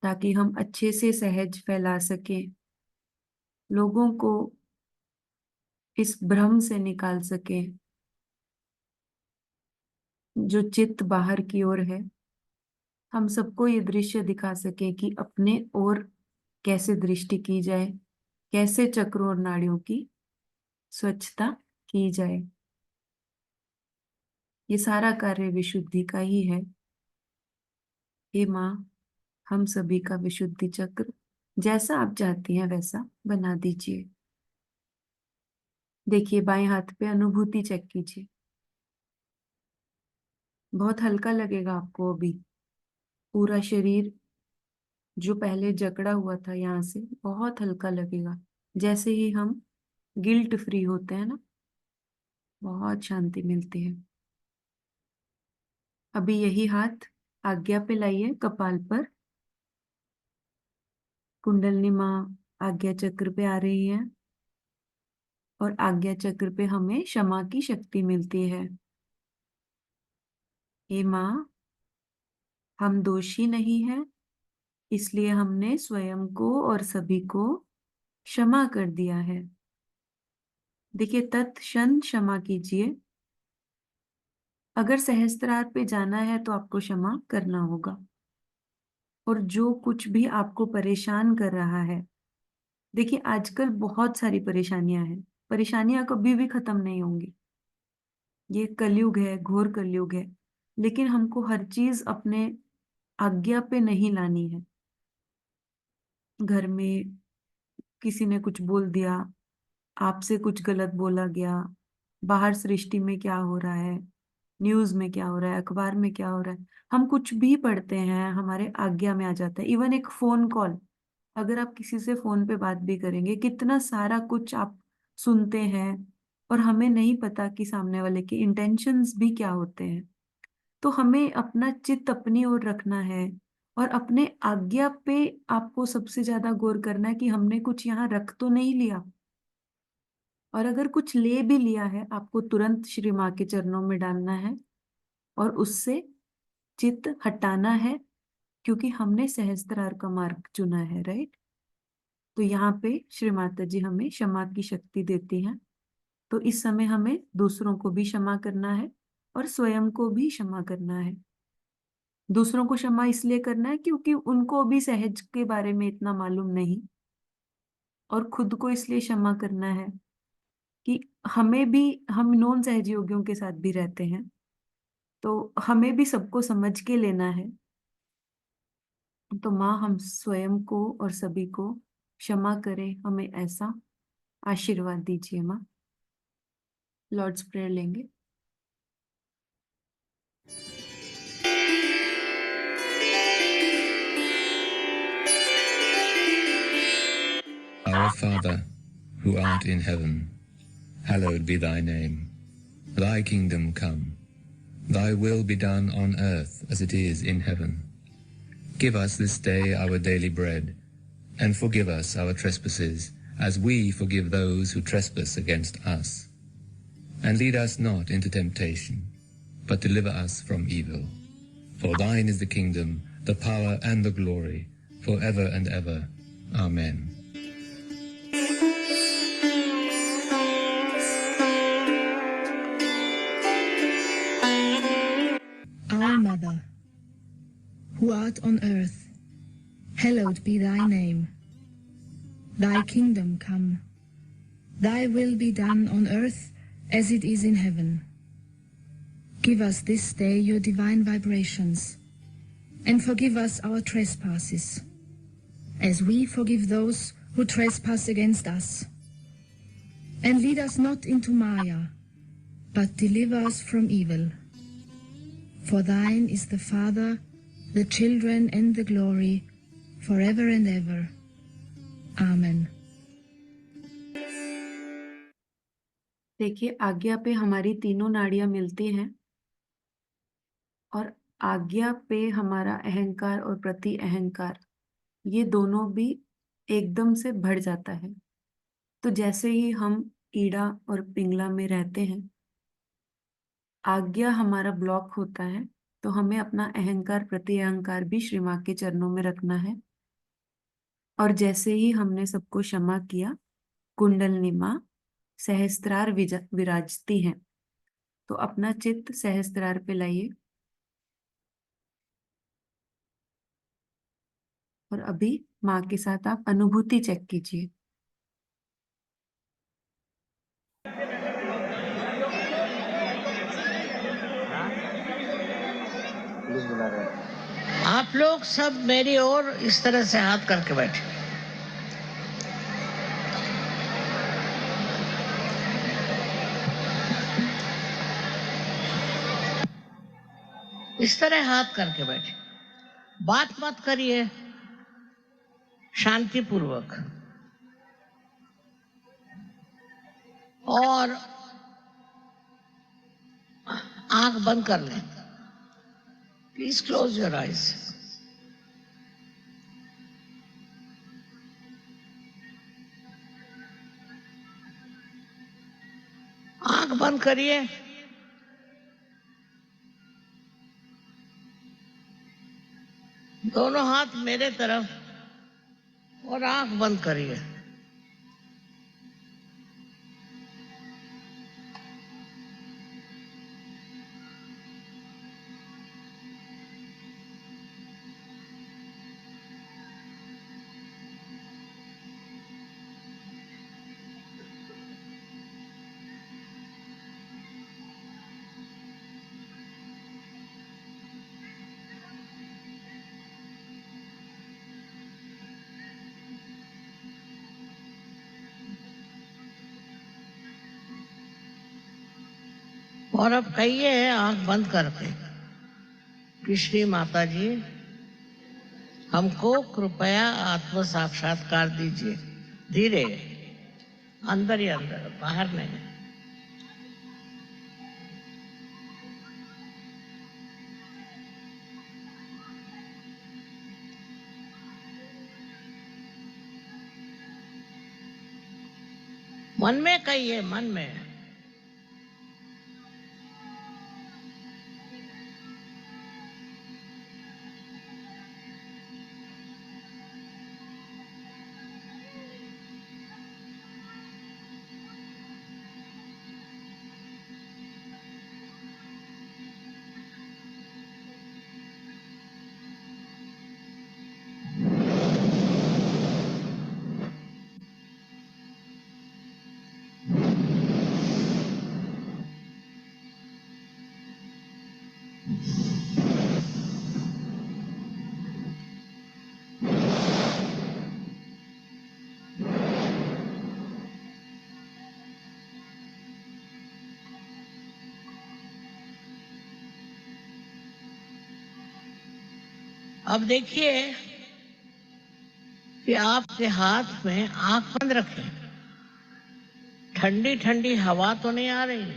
ताकि हम अच्छे से सहज फैला सकें, लोगों को इस भ्रम से निकाल सकें जो चित्त बाहर की ओर है। हम सबको ये दृश्य दिखा सकें कि अपने ओर कैसे दृष्टि की जाए, कैसे चक्रों और नाड़ियों की स्वच्छता की जाए। ये सारा कार्य विशुद्धि का ही है। हे माँ, हम सभी का विशुद्धि चक्र जैसा आप चाहती हैं वैसा बना दीजिए। देखिए बाएं हाथ पे अनुभूति चेक कीजिए, बहुत हल्का लगेगा आपको अभी। पूरा शरीर जो पहले जकड़ा हुआ था यहाँ से बहुत हल्का लगेगा। जैसे ही हम गिल्ट फ्री होते हैं ना, बहुत शांति मिलती है। अभी यही हाथ आज्ञा पे लाइए कपाल पर। कुंडलिनी माँ आज्ञा चक्र पे आ रही है, और आज्ञा चक्र पे हमें क्षमा की शक्ति मिलती है। हे माँ, हम दोषी नहीं हैं, इसलिए हमने स्वयं को और सभी को क्षमा कर दिया है। देखिए तत्क्षण क्षमा कीजिए। अगर सहस्त्रार पे जाना है तो आपको क्षमा करना होगा। और जो कुछ भी आपको परेशान कर रहा है, देखिए आजकल बहुत सारी परेशानियां हैं, परेशानियां कभी भी खत्म नहीं होंगी। ये कलयुग है, घोर कलयुग है, लेकिन हमको हर चीज अपने आज्ञा पे नहीं लानी है। घर में किसी ने कुछ बोल दिया, आपसे कुछ गलत बोला गया, बाहर सृष्टि में क्या हो रहा है, न्यूज में क्या हो रहा है, अखबार में क्या हो रहा है, हम कुछ भी पढ़ते हैं हमारे आज्ञा में आ जाता है। इवन एक फोन कॉल, अगर आप किसी से फोन पे बात भी करेंगे, कितना सारा कुछ आप सुनते हैं, और हमें नहीं पता कि सामने वाले के इंटेंशंस भी क्या होते हैं। तो हमें अपना चित्त अपनी ओर रखना है, और अपने आज्ञा पे आपको सबसे ज्यादा गौर करना है कि हमने कुछ यहाँ रख तो नहीं लिया, और अगर कुछ ले भी लिया है आपको तुरंत श्री माँ के चरणों में डालना है और उससे चित्त हटाना है, क्योंकि हमने सहस्त्रार का मार्ग चुना है, राइट। तो यहाँ पे श्री माता जी हमें क्षमा की शक्ति देती हैं। तो इस समय हमें दूसरों को भी क्षमा करना है और स्वयं को भी क्षमा करना है। दूसरों को क्षमा इसलिए करना है क्योंकि उनको भी सहज के बारे में इतना मालूम नहीं, और खुद को इसलिए क्षमा करना है कि हमें भी, हम नॉन सहयोगियों के साथ भी रहते हैं, तो हमें भी सबको समझ के लेना है। तो माँ हम स्वयं को और सभी को क्षमा करें, हमें ऐसा आशीर्वाद दीजिए माँ। लॉर्ड्स प्रेयर लेंगे। Our Father, who art in heaven, hallowed be thy name. Thy kingdom come. Thy will be done on earth as it is in heaven. Give us this day our daily bread, and forgive us our trespasses, as we forgive those who trespass against us. And lead us not into temptation, but deliver us from evil. For thine is the kingdom, the power, and the glory, forever and ever. Amen. Our Mother, who art on earth, hallowed be thy name. Thy kingdom come. Thy will be done on earth as it is in heaven. Give us this day your divine vibrations, and forgive us our trespasses, as we forgive those who trespass against us. And lead us not into Maya, but deliver us from evil. For thine is the Father, the children, and the glory, forever and ever. Amen. देखिए, आज्ञा पे हमारी तीनों नाड़ियां मिलती हैं, और आज्ञा पे हमारा अहंकार और प्रति अहंकार, ये दोनों भी एकदम से बढ़ जाता है। तो जैसे ही हम ईड़ा और पिंगला में रहते हैं, आज्ञा हमारा ब्लॉक होता है, तो हमें अपना अहंकार प्रति अहंकार भी श्री माँ के चरणों में रखना है। और जैसे ही हमने सबको क्षमा किया, कुंडलनी माँ सहस्त्रार विराजती हैं। तो अपना चित्त सहस्त्रार पे लाइए, और अभी माँ के साथ आप अनुभूति चेक कीजिए। आप लोग सब मेरी ओर इस तरह से हाथ करके बैठे। इस तरह हाथ करके बैठे, बात मत करिए, शांति पूर्वक। और आंख बंद कर लें। Please close your eyes. आंख बंद करिए। दोनों हाथ मेरे तरफ और आंख बंद करिए। और अब कहिए आंख बंद करके कि श्री माता जी, हमको कृपया आत्म साक्षात्कार दीजिए। धीरे, अंदर ही अंदर, बाहर नहीं। मन में कहिए, मन में। अब देखिए कि आपके हाथ में आंख बंद रखें। ठंडी ठंडी हवा तो नहीं आ रही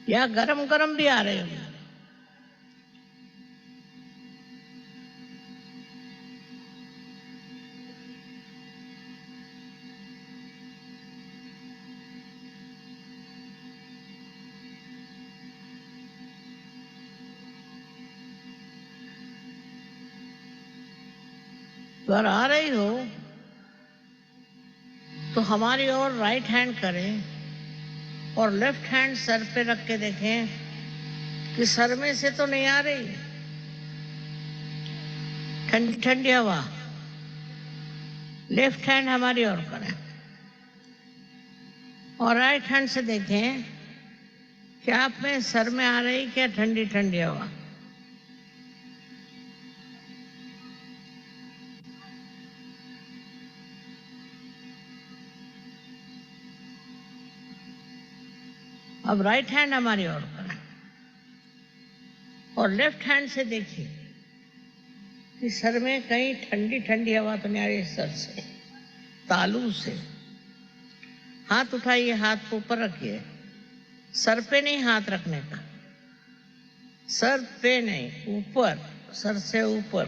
या गरम गरम भी आ रही है? अगर आ रही हो तो हमारी ओर राइट हैंड करें और लेफ्ट हैंड सर पे रख के देखें कि सर में से तो नहीं आ रही ठंडी ठंडी हवा। लेफ्ट हैंड हमारी ओर करें और राइट हैंड से देखें कि आप में सर में आ रही क्या ठंडी ठंडी हवा। अब राइट हैंड हमारी ओर करें और लेफ्ट हैंड से देखिए कि सर में कहीं ठंडी ठंडी हवा तो नहीं आ रही। सर से, तालू से हाथ उठाइए, हाथ को ऊपर रखिए। सर पे नहीं हाथ रखने का, सर पे नहीं, ऊपर, सर से ऊपर।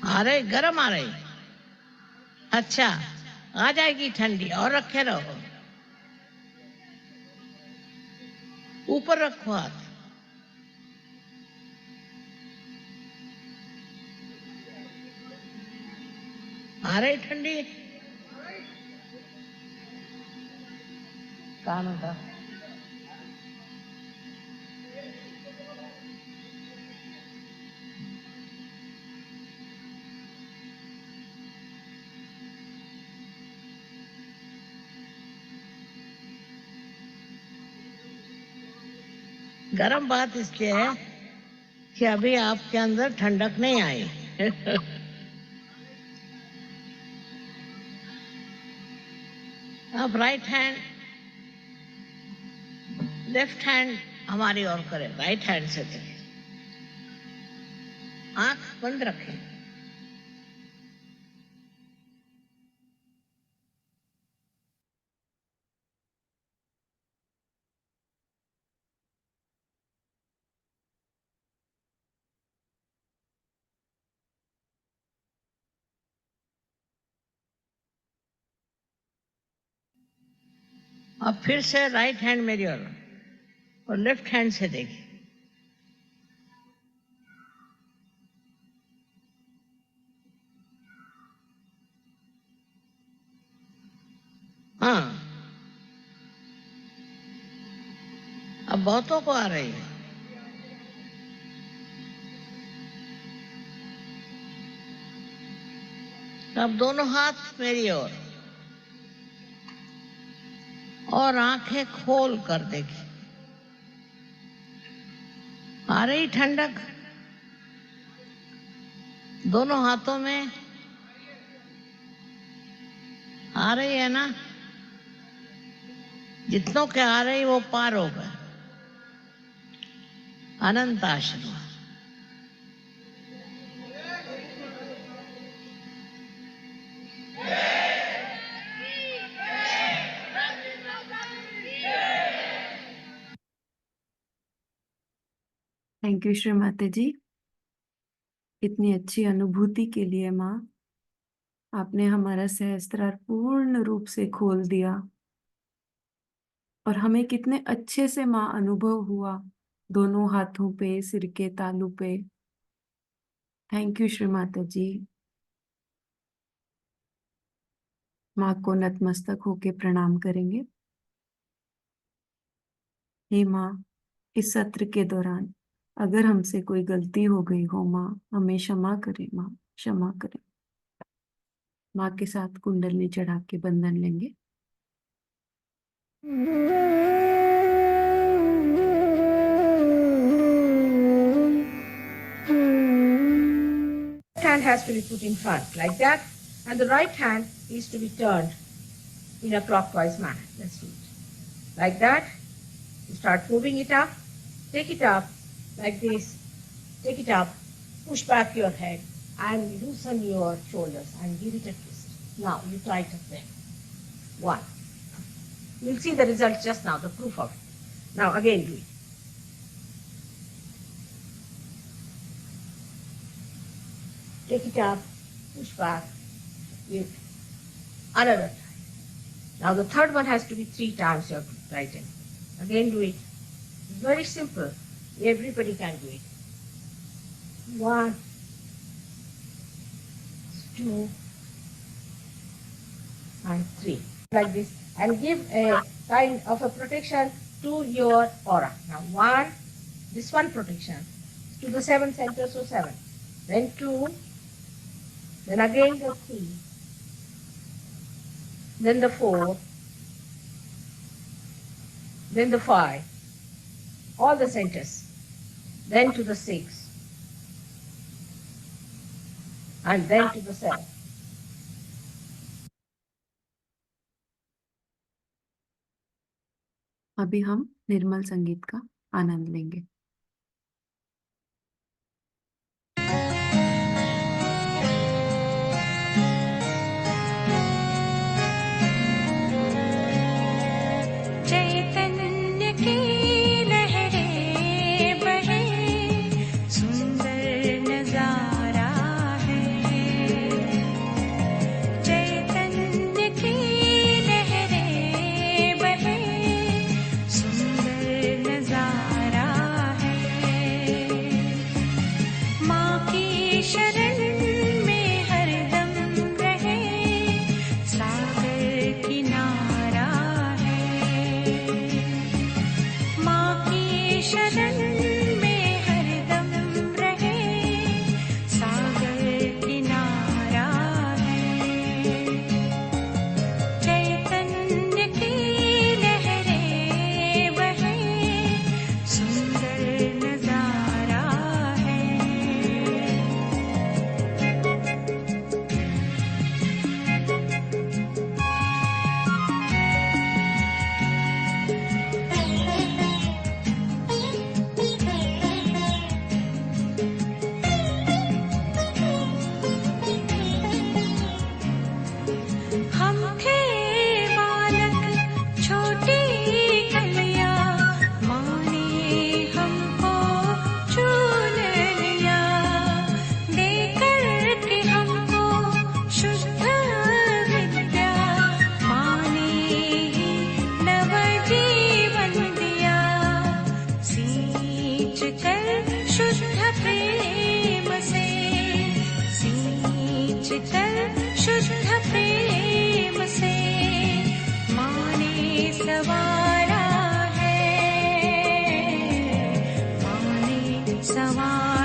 आ रही, गरम आ रही। अच्छा, आ जाएगी ठंडी, और रखे रहो। ऊपर रखो हाथ। आ रही ठंडी। काम था गरम बात इसलिए है कि अभी आपके अंदर ठंडक नहीं आई। अब राइट हैंड, लेफ्ट हैंड हमारी ओर करें, राइट हैंड से देखें, आंख बंद रखें। अब फिर से राइट हैंड मेरी ओर और लेफ्ट हैंड से देखिए। हाँ, अब बहुतों को आ रही है। अब दोनों हाथ मेरी ओर और आंखें खोल कर देखिए। आ रही ठंडक दोनों हाथों में? आ रही है ना? जितनों के आ रही वो पार हो गए। अनंत आशीर्वाद। थैंक यू श्री माता जी, इतनी अच्छी अनुभूति के लिए माँ। आपने हमारा सहस्त्रार पूर्ण रूप से खोल दिया और हमें कितने अच्छे से माँ अनुभव हुआ, दोनों हाथों पे, सिर के तालू पे। थैंक यू श्री माता जी। माँ को नतमस्तक होके प्रणाम करेंगे। हे माँ, इस सत्र के दौरान अगर हमसे कोई गलती हो गई हो माँ, हमें क्षमा करें माँ, क्षमा करें। माँ के साथ कुंडलनी चढ़ा के बंधन लेंगे। Hand has to be put in front like that, and the right hand is to be turned in a clockwise manner. Let's do it. Like that, you start moving it up, take it up like this, take it up, push back your head and loosen your shoulders and give it a twist. Now you tighten them. One. You'll see the result just now, the proof of it. Now again do it. Take it up, push back, give another time. Now the third one has to be 3 times your right hand. Again do it. It's very simple. Everybody can do it. 1, 2, and 3. Like this. And give a kind of a protection to your aura. Now 1, this one protection to the 7 centers, so 7. Then 2, then again the 3, then the 4, then the 5, all the centers, then to the 6, and then to the 7. अभी हम निर्मल संगीत का आनंद लेंगे। चैतन्य की लहरें बहे, सुंदर नजारा है। चैतन्य की लहरें बहे, सुंदर नजारा है। माँ की शरण में हरदम रहे, सागर किनारा है। माँ की शरण में हरदम रहे, सागर किनारा है। चैतन्य की लहरें बहे, सुंदर नजारा है। हम थे बालक, छोटी कलियां, माँ ने हमको चुन लिया। देकर के हमको शुद्ध विद्या, माँ ने ही नवजीवन दिया। सींच कर शुद्ध प्रेम से, सींच कर शुद्ध प्रेम से, माँ ने सवारा है, माँ ने सवारा